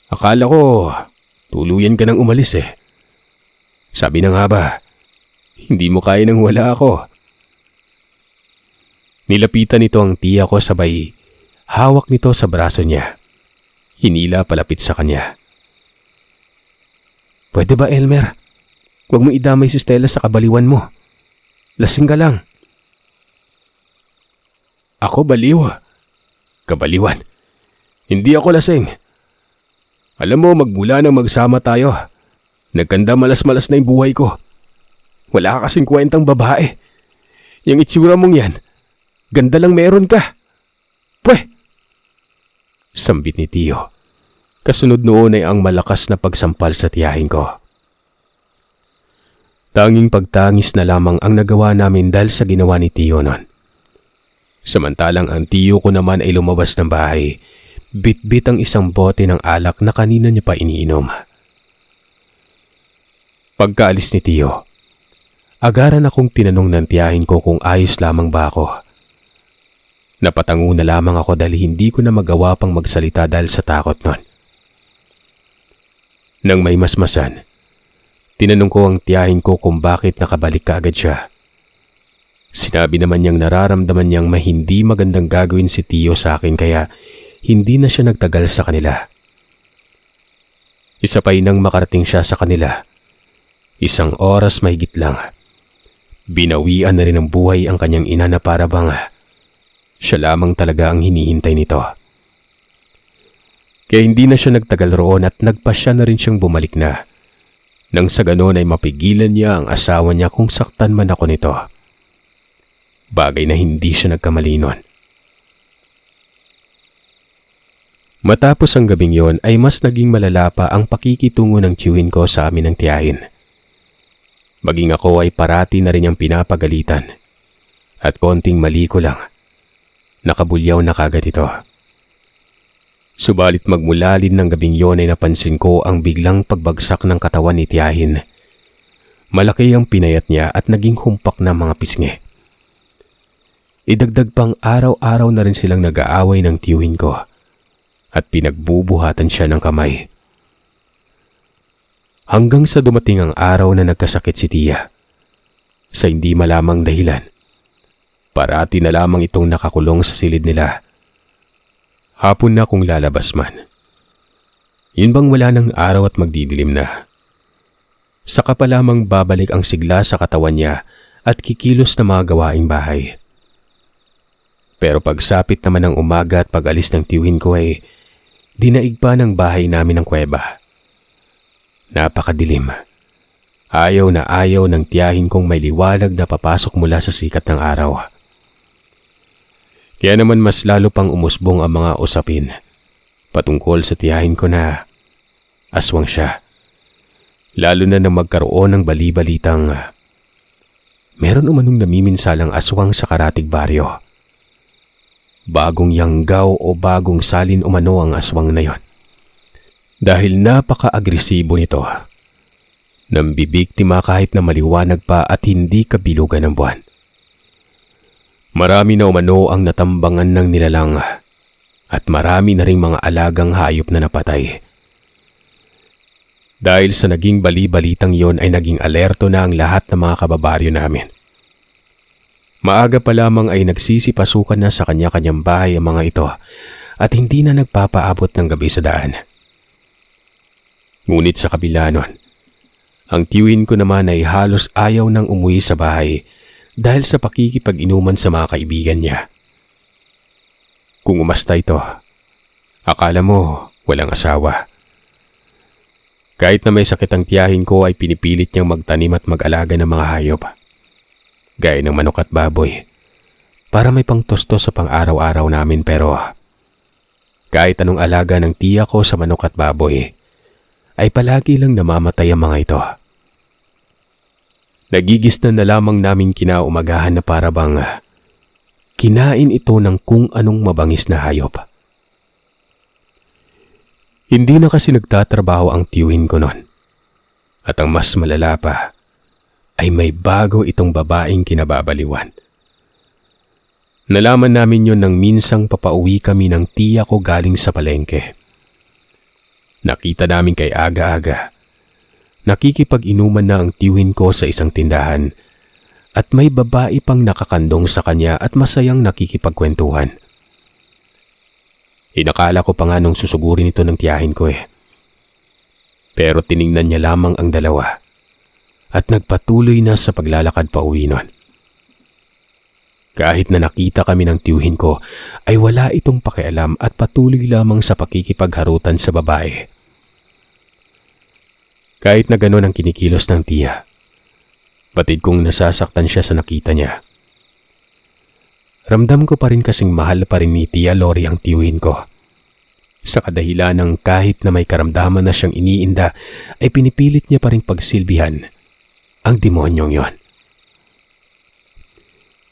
"Akala ko tuluyan ka nang umalis eh. Sabi na nga ba, hindi mo kaya nang wala ako." Nilapitan nito ang tiya ko sabay hawak nito sa braso niya. Hinila palapit sa kanya. "Pwede ba, Elmer? Huwag mo idamay si Stella sa kabaliwan mo. Lasing ka lang." "Ako baliw? Kabaliwan? Hindi ako lasing. Alam mo, magmula nang magsama tayo, nagkanda malas-malas na yung buhay ko. Wala ka kasing kwentang babae. Yung itsura mong yan, ganda lang meron ka. Pweh!" Sambit ni Tio. Kasunod noon ay ang malakas na pagsampal sa tiyahin ko. Tanging pagtangis na lamang ang nagawa namin dahil sa ginawa ni Tio noon. Samantalang ang tiyo ko naman ay lumabas ng bahay, bit-bit ang isang bote ng alak na kanina niya pa iniinom. Pagkaalis ni Tio, agaran akong tinanong ng tiyahin ko kung ayos lamang ba ako. Napatango na lamang ako dahil hindi ko na magawa pang magsalita dahil sa takot nun. Nang may masmasan, tinanong ko ang tiyahin ko kung bakit nakabalik kaagad siya. Sinabi naman niyang nararamdaman niyang may hindi magandang gagawin si Tio sa akin kaya hindi na siya nagtagal sa kanila. Isa pa nang makarating siya sa kanila, 1 oras mahigit lang. Binawian na rin ng buhay ang kanyang ina na para bang siya lamang talaga ang hinihintay nito. Kaya hindi na siya nagtagal roon at nagpasya na rin siyang bumalik na. Nang sa ganon ay mapigilan niya ang asawa niya kung saktan man ako nito. Bagay na hindi siya nagkamali nun. Matapos ang gabing yon ay mas naging malala pa ang pakikitungo ng tiyuhin ko sa amin ng tiyahin. Maging ako ay parati na rin niyang pinapagalitan. At konting mali ko lang, nakabulyaw na kagad ito. Subalit magmulalin ng gabing yon ay napansin ko ang biglang pagbagsak ng katawan ni tiyahin. Malaki ang pinayat niya at naging humpak na mga pisngi. Idagdag pang araw-araw na rin silang nag-aaway ng tiyuhin ko at pinagbubuhatan siya ng kamay. Hanggang sa dumating ang araw na nagkasakit si Tia. Sa hindi malamang dahilan, parati na lamang itong nakakulong sa silid nila. Hapon na kung lalabas man. Yun bang wala ng araw at magdidilim na. Saka pa lamang babalik ang sigla sa katawan niya at kikilos na mga gawaing bahay. Pero pagsapit naman ng umaga at pag-alis ng tiyuhin ko ay dinaig pa ng bahay namin ng kuweba. Napakadilim. Ayaw na ayaw ng tiyahin kong may liwanag na papasok mula sa sikat ng araw. Kaya naman mas lalo pang umusbong ang mga usapin patungkol sa tiyahin ko na aswang siya. Lalo na nang magkaroon ng bali-balitang meron umanong namiminsalang aswang sa Karatig Baryo. Bagong yanggaw o bagong salin umano ang aswang na yon. Dahil napaka-agresibo nito. Nambibiktima kahit na maliwanag pa at hindi kabilugan ng buwan. Marami na umano ang natambangan ng nilalang at marami na ring mga alagang hayop na napatay. Dahil sa naging bali-balitang yon ay naging alerto na ang lahat ng mga kababaryo namin. Maaga pa lamang ay nagsisipasukan na sa kanya-kanyang bahay ang mga ito at hindi na nagpapaabot ng gabi sa daan. Ngunit sa kabila nun, ang tiyuhin ko naman ay halos ayaw nang umuwi sa bahay dahil sa pakikipag-inuman sa mga kaibigan niya. Kung umasta ito, akala mo walang asawa. Kahit na may sakit ang tiyahin ko ay pinipilit niyang magtanim at mag-alaga ng mga hayop. Gaya ng manok at baboy, para may pangtustos sa pang-araw-araw namin pero kahit anong alaga ng tiya ko sa manok at baboy, ay palagi lang namamatay ang mga ito. Nagigisnan na lamang namin kinaumagahan na para bang kinain ito ng kung anong mabangis na hayop. Hindi na kasi nagtatrabaho ang tiyuhin ko nun. At ang mas malala pa, ay may bago itong babaeng kinababaliwan. Nalaman namin yon nang minsang papauwi kami ng tiya ko galing sa palengke. Nakita namin kay aga-aga. Nakikipag-inuman na ang tiyuhin ko sa isang tindahan at may babae pang nakakandong sa kanya at masayang nakikipagkwentuhan. Inakala ko pa nga nung susugurin ito ng tiyahin ko Pero tiningnan niya lamang ang dalawa at nagpatuloy na sa paglalakad pa uwi nun. Kahit na nakita kami ng tiyuhin ko ay wala itong pakialam at patuloy lamang sa pakikipagharutan sa babae. Kahit na gano'n ang kinikilos ng tiya, batid kong nasasaktan siya sa nakita niya. Ramdam ko pa rin kasing mahal pa rin ni Tia Lori ang tiyuhin ko. Sa kadahilan ng kahit na may karamdaman na siyang iniinda ay pinipilit niya pa rin pagsilbihan ang demonyong yon.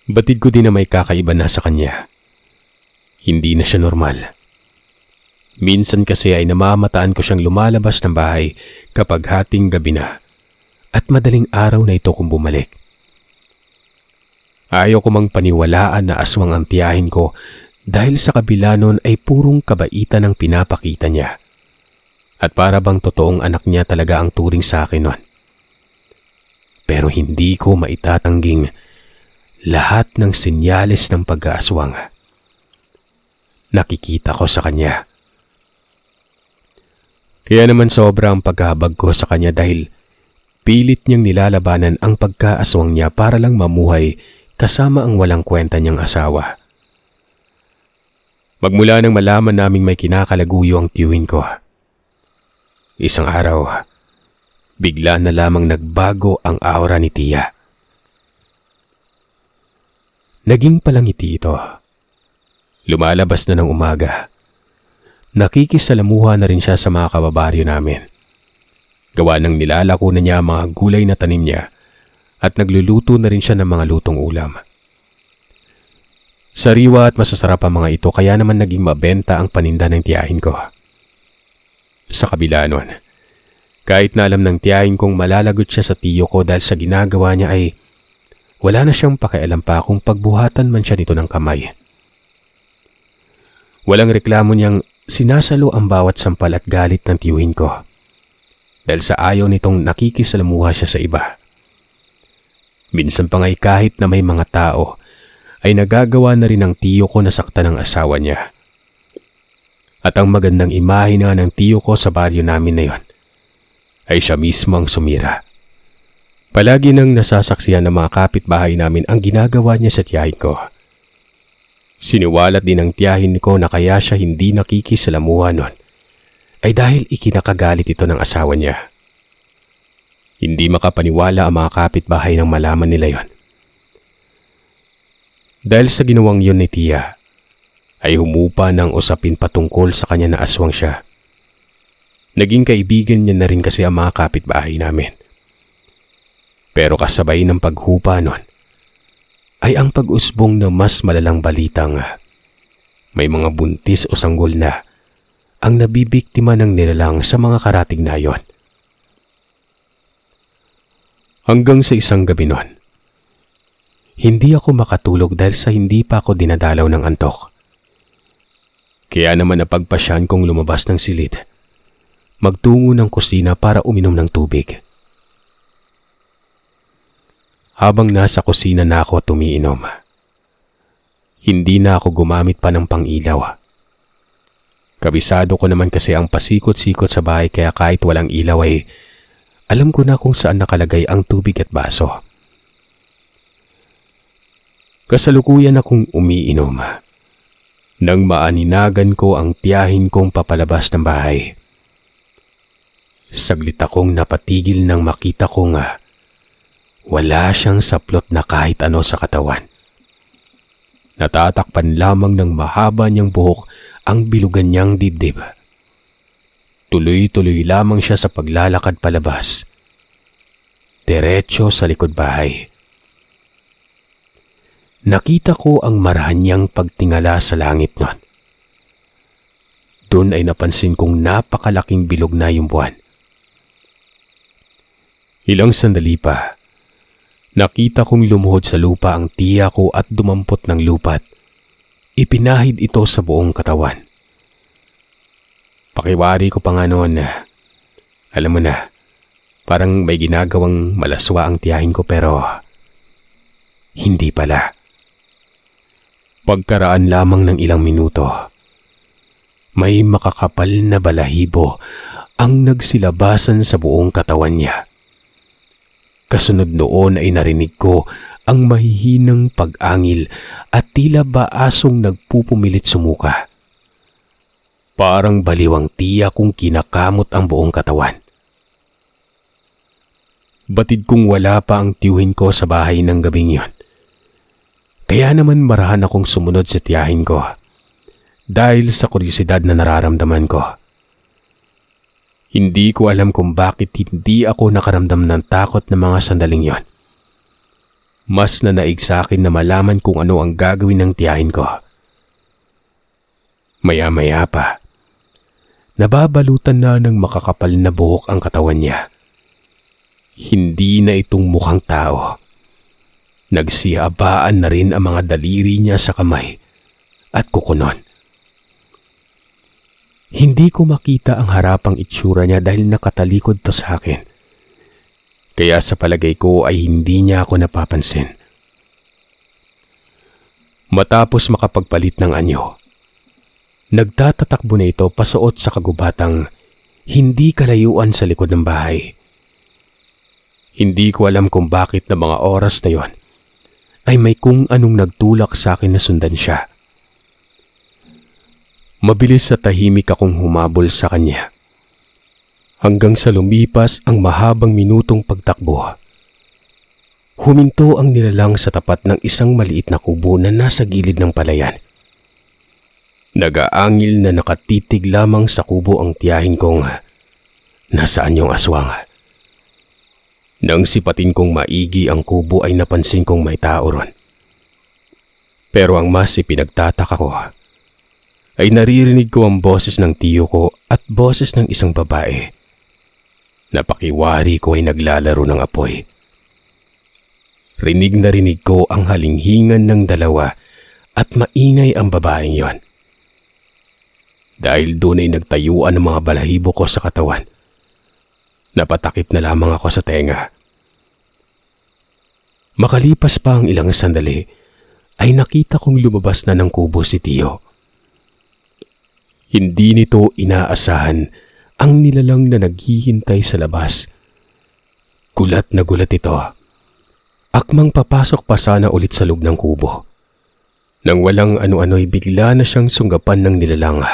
Batid ko din na may kakaiba na sa kanya. Hindi na siya normal. Minsan kasi ay namamataan ko siyang lumalabas ng bahay kapag hating gabi na at madaling araw na ito kung bumalik. Ayaw ko mang paniwalaan na aswang ang tiyahin ko dahil sa kabila nun ay purong kabaitan ang pinapakita niya. At para bang totoong anak niya talaga ang turing sa akin nun. Pero hindi ko maitatangging lahat ng senyales ng pag-aaswang. Nakikita ko sa kanya. Kaya naman sobra ang pagkahabag ko sa kanya dahil pilit niyang nilalabanan ang pagkaaswang niya para lang mamuhay kasama ang walang kwenta niyang asawa. Magmula nang malaman naming may kinakalaguyo ang tiyuhin ko. Isang araw, bigla na lamang nagbago ang aura ni Tia. Naging palangiti ito. Lumalabas na ng umaga. Nakikisalamuha na rin siya sa mga kababaryo namin. Gawa ng nilalako na niya ang mga gulay na tanim niya at nagluluto na rin siya ng mga lutong ulam. Sariwa at masasarap ang mga ito kaya naman naging mabenta ang paninda ng tiyahin ko. Sa kabila nun, kahit na alam ng tiyahin kong malalagot siya sa tiyo ko dahil sa ginagawa niya ay wala na siyang pakialam pa kung pagbuhatan man siya nito ng kamay. Walang reklamo niyang sinasalo ang bawat sampal at galit ng tiyuhin ko dahil sa ayaw nitong nakikisalamuha siya sa iba. Minsan pa nga'y kahit na may mga tao ay nagagawa na rin ng tiyo ko na saktan ng asawa niya. At ang magandang imahe na ng tiyo ko sa baryo namin na yon ay siya mismo ang sumira. Palagi nang nasasaksihan ng mga kapitbahay namin ang ginagawa niya sa tiyahin ko. Siniwalat din ng tiyahin ko na kaya siya hindi nakikisalamuha nun ay dahil ikinakagalit ito ng asawa niya. Hindi makapaniwala ang mga kapitbahay nang malaman nila yon. Dahil sa ginawang yon ni Tia, ay humupa ng usapin patungkol sa kanya na aswang siya. Naging kaibigan niya na rin kasi ang mga kapitbahay namin. Pero kasabay ng paghupa nun, ay ang pag-usbong na mas malalang balitang may mga buntis o sanggol na ang nabibiktima ng nilalang sa mga karatig na yon. Hanggang sa isang gabi nun, hindi ako makatulog dahil sa hindi pa ako dinadalaw ng antok. Kaya naman napagpasyan kong lumabas ng silid, magtungo ng kusina para uminom ng tubig. Habang nasa kusina na ako at umiinom, hindi na ako gumamit pa ng pang-ilaw. Kabisado ko naman kasi ang pasikot-sikot sa bahay kaya kahit walang ilaw ay alam ko na kung saan nakalagay ang tubig at baso. Kasalukuyan akong umiinom nang maaninagan ko ang tiyahin kong papalabas ng bahay. Saglit akong napatigil nang makita ko wala siyang saplot na kahit ano sa katawan. Natatakpan lamang ng mahaba niyang buhok ang bilugan niyang dibdib. Tuloy-tuloy lamang siya sa paglalakad palabas. Diretso sa likod bahay. Nakita ko ang marahan niyang pagtingala sa langit nun. Doon ay napansin kong napakalaking bilog na yung buwan. Ilang sandali pa, nakita kong lumuhod sa lupa ang tiya ko at dumampot ng lupa't ipinahid ito sa buong katawan. Pakiwari ko pa nga noon alam mo na, parang may ginagawang malaswa ang tiyahin ko pero hindi pala. Pagkaraan lamang ng ilang minuto, may makakapal na balahibo ang nagsilabasan sa buong katawan niya. Kasunod noon ay narinig ko ang mahihinang pag-angil at tila ba asong nagpupumilit sumuka. Parang baliwang tiya kung kinakamot ang buong katawan. Batid kong wala pa ang tiyuhin ko sa bahay ng gabing yon. Kaya naman marahan akong sumunod sa tiyahin ko dahil sa kuryosidad na nararamdaman ko. Hindi ko alam kung bakit hindi ako nakaramdam ng takot na mga sandaling yon. Mas nanaig sa akin na malaman kung ano ang gagawin ng tiyahin ko. Maya-maya pa, nababalutan na ng makakapal na buhok ang katawan niya. Hindi na itong mukhang tao. Nagsiabaan na rin ang mga daliri niya sa kamay at kukunon. Hindi ko makita ang harapang itsura niya dahil nakatalikod to sa akin. Kaya sa palagay ko ay hindi niya ako napapansin. Matapos makapagpalit ng anyo, nagtatatakbo na ito pasuot sa kagubatang hindi kalayuan sa likod ng bahay. Hindi ko alam kung bakit na mga oras na yon ay may kung anong nagtulak sa akin na sundan siya. Mabilis sa tahimik akong humabol sa kanya. Hanggang sa lumipas ang mahabang minutong pagtakbo. Huminto ang nilalang sa tapat ng isang maliit na kubo na nasa gilid ng palayan. Nagaangil na nakatitig lamang sa kubo ang tiyahin kong nasaan yung aswang. Nang sipatin kong maigi ang kubo ay napansin kong may tao ron. Pero ang mas ipinagtataka ko ay naririnig ko ang boses ng tiyo ko at boses ng isang babae. Napakiwari ko ay naglalaro ng apoy. Rinig na rinig ko ang halinghingan ng dalawa at maingay ang babaeng yon. Dahil doon ay nagtayuan ang mga balahibo ko sa katawan. Napatakip na lamang ako sa tenga. Makalipas pa ang ilang sandali ay nakita kong lumabas na ng kubo si Tiyo. Hindi nito inaasahan ang nilalang na naghihintay sa labas. Gulat na gulat ito. Akmang papasok pa sana ulit sa loob ng kubo. Nang walang ano-ano'y bigla na siyang sunggapan ng nilalang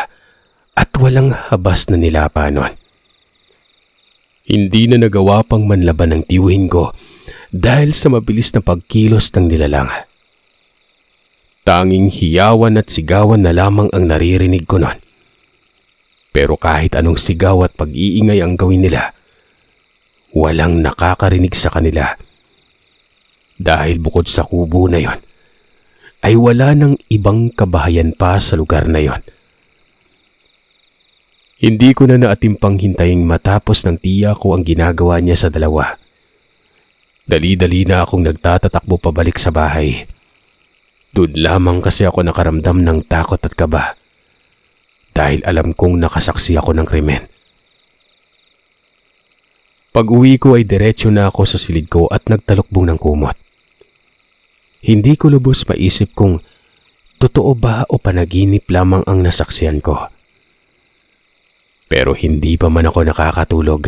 at walang habas na nilapanon. Hindi na nagawa pang manlaban ng tiyuhin ko dahil sa mabilis na pagkilos ng nilalang. Tanging hiyawan at sigawan na lamang ang naririnig ko noon. Pero kahit anong sigaw at pag-iingay ang gawin nila, walang nakakarinig sa kanila. Dahil bukod sa kubo na yon, ay wala nang ibang kabahayan pa sa lugar na yon. Hindi ko na naatimpang hintayin matapos ng tiya ko ang ginagawa niya sa dalawa. Dali-dali na akong nagtatatakbo pabalik sa bahay. Doon lamang kasi ako nakaramdam ng takot at kaba. Dahil alam kong nakasaksi ako ng krimen. Pag-uwi ko ay diretsyo na ako sa silid ko at nagtalukbong ng kumot. Hindi ko lubos maisip kung totoo ba o panaginip lamang ang nasaksihan ko. Pero hindi pa man ako nakakatulog,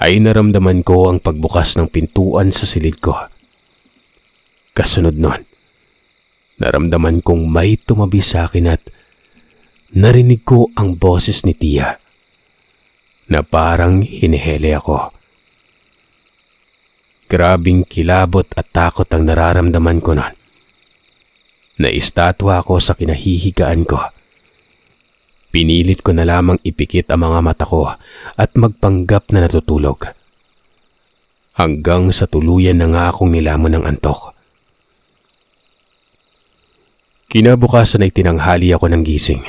ay naramdaman ko ang pagbukas ng pintuan sa silid ko. Kasunod nun, naramdaman kong may tumabi sa akin at narinig ko ang boses ni Tia na parang hinihele ako. Grabing kilabot at takot ang nararamdaman ko noon. Naistatwa ako sa kinahihigaan ko. Pinilit ko na lamang ipikit ang mga mata ko at magpanggap na natutulog. Hanggang sa tuluyan na nga akong nilamon ng antok. Kinabukasan ay tinanghali ako ng gising.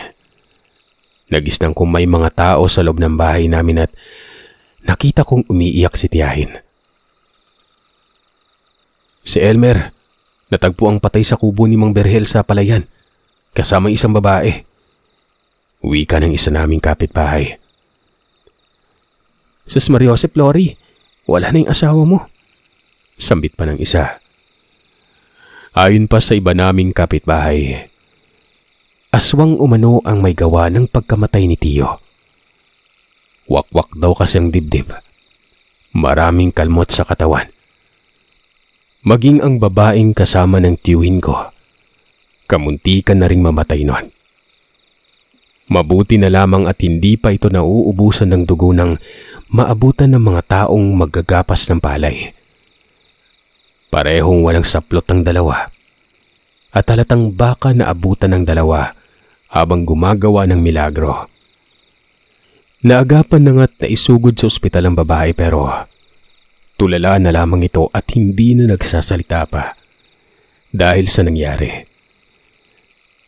Nagisnang kong may mga tao sa loob ng bahay namin at nakita kong umiiyak si tiyahin. Si Elmer, natagpo ang patay sa kubo ni Mang Berhel sa palayan, kasama isang babae. Wika ng isa naming kapitbahay. Sus Mariosep Lori, wala na yung asawa mo. Sambit pa ng isa. Ayon pa sa iba naming kapitbahay, aswang umano ang may gawa ng pagkamatay ni Tiyo. Wakwak daw kasi ang dibdib. Maraming kalmot sa katawan. Maging ang babaeng kasama ng tiyuhin ko, kamuntikan na ring mamatay nun. Mabuti na lamang at hindi pa ito nauubusan ng dugo nang maabutan ng mga taong maggagapas ng palay. Parehong walang saplot ang dalawa. At halatang baka na abutan ng dalawa habang gumagawa ng milagro. Naagapan na nga't naisugod sa ospital ang babae pero tulala na lamang ito at hindi na nagsasalita pa dahil sa nangyari.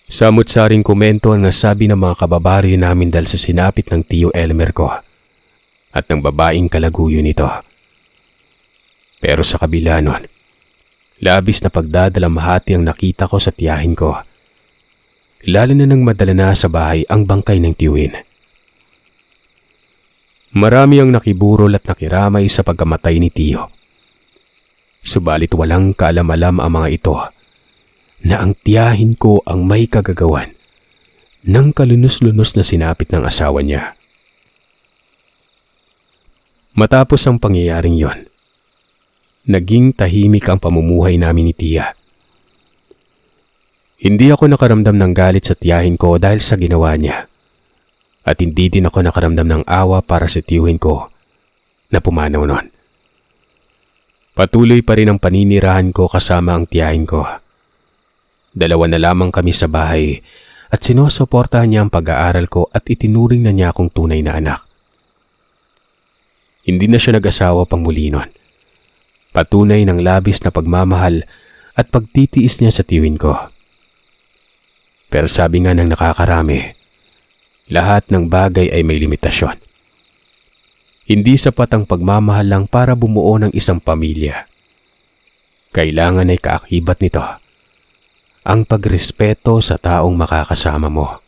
Samot-saring komento ang nasabi ng mga kababari namin dahil sa sinapit ng Tiyo Elmer ko at ng babaeng kalaguyo nito. Pero sa kabila nun, Labis na pagdadalamhati ang nakita ko sa tiyahin ko. Lalo na nang madala na sa bahay ang bangkay ng tiyuhin. Marami ang nakiburol at nakiramay sa pagkamatay ni Tiyo. Subalit walang kaalam-alam ang mga ito na ang tiyahin ko ang may kagagawan ng kalunos-lunos na sinapit ng asawa niya. Matapos ang pangyayaring yon, naging tahimik ang pamumuhay namin ni Tia. Hindi ako nakaramdam ng galit sa tiyahin ko dahil sa ginawa niya. At hindi din ako nakaramdam ng awa para sa tiyuhin ko na pumanaw noon. Patuloy pa rin ang paninirahan ko kasama ang tiyahin ko. Dalawa na lamang kami sa bahay at sinusuportahan niya ang pag-aaral ko at itinuring na niya akong tunay na anak. Hindi na siya nag-asawa pang muli noon. Patunay ng labis na pagmamahal at pagtitiis niya sa tiyuhin ko. Pero sabi nga ng nakakarami, lahat ng bagay ay may limitasyon. Hindi sapat ang pagmamahal lang para bumuo ng isang pamilya. Kailangan ay kaakibat nito ang pagrespeto sa taong makakasama mo.